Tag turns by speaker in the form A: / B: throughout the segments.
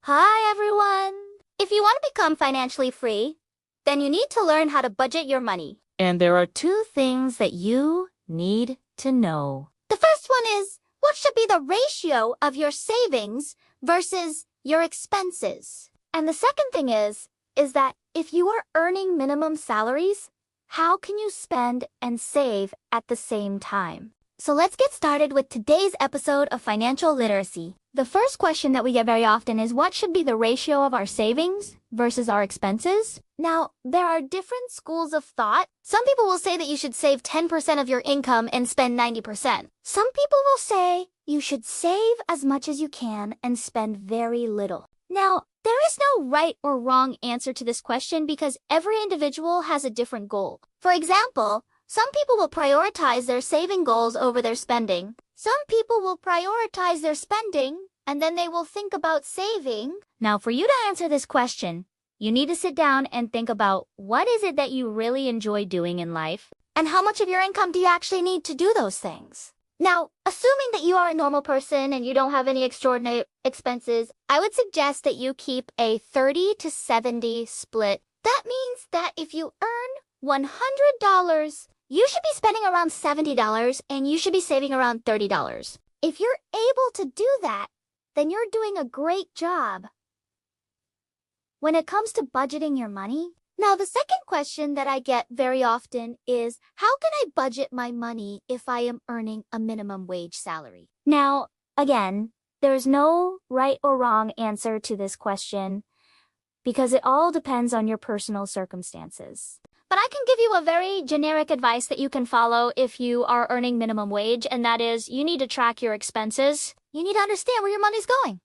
A: Hi everyone! If you want to become financially free, then you need to learn how to budget your money.
B: And there are two things that you need to know.
A: The first one is, what should be the ratio of your savings versus your expenses? And the second thing is that if you are earning minimum salaries, how can you spend and save at the same time? So let's get started with today's episode of Financial Literacy. The first question that we get very often is, what should be the ratio of our savings versus our expenses? Now, there are different schools of thought. Some people will say that you should save 10% of your income and spend 90%. Some people will say you should save as much as you can and spend very little. Now, there is no right or wrong answer to this question because every individual has a different goal. For example, some people will prioritize their saving goals over their spending. Some people will prioritize their spending and then they will think about saving. Now, for you to answer this question, you need to sit down and think about what is it that you really enjoy doing in life and how much of your income do you actually need to do those things. Now, assuming that you are a normal person and you don't have any extraordinary expenses, I would suggest that you keep a 30 to 70 split. That means that if you earn $100, you should be spending around $70 and you should be saving around $30. If you're able to do that, then you're doing a great job when it comes to budgeting your money. Now, the second question that I get very often is, how can I budget my money if I am earning a minimum wage salary? Now, again, there's no right or wrong answer to this question because it all depends on your personal circumstances. But I can give you a very generic advice that you can follow if you are earning minimum wage, and that is you need to track your expenses. You need to understand where your money's going.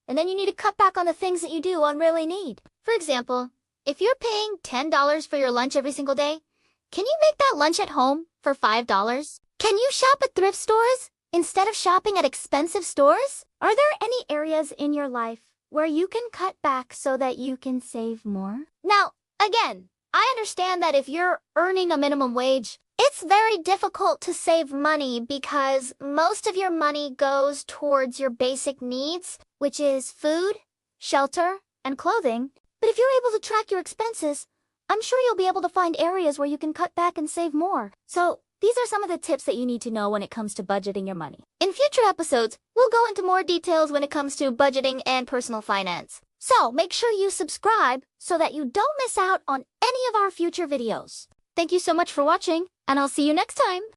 A: And then you need to cut back on the things that you do really need. For example, if you're paying $10 for your lunch every single day, can you make that lunch at home for $5? Can you shop at thrift stores instead of shopping at expensive stores? Are there any areas in your life where you can cut back so that you can save more? Now, again, I understand that if you're earning a minimum wage, it's very difficult to save money because most of your money goes towards your basic needs, which is food, shelter, and clothing. But if you're able to track your expenses, I'm sure you'll be able to find areas where you can cut back and save more. So these are some of the tips that you need to know when it comes to budgeting your money. In future episodes, we'll go into more details when it comes to budgeting and personal finance. So make sure you subscribe so that you don't miss out on any of our future videos. Thank you so much for watching, and I'll see you next time.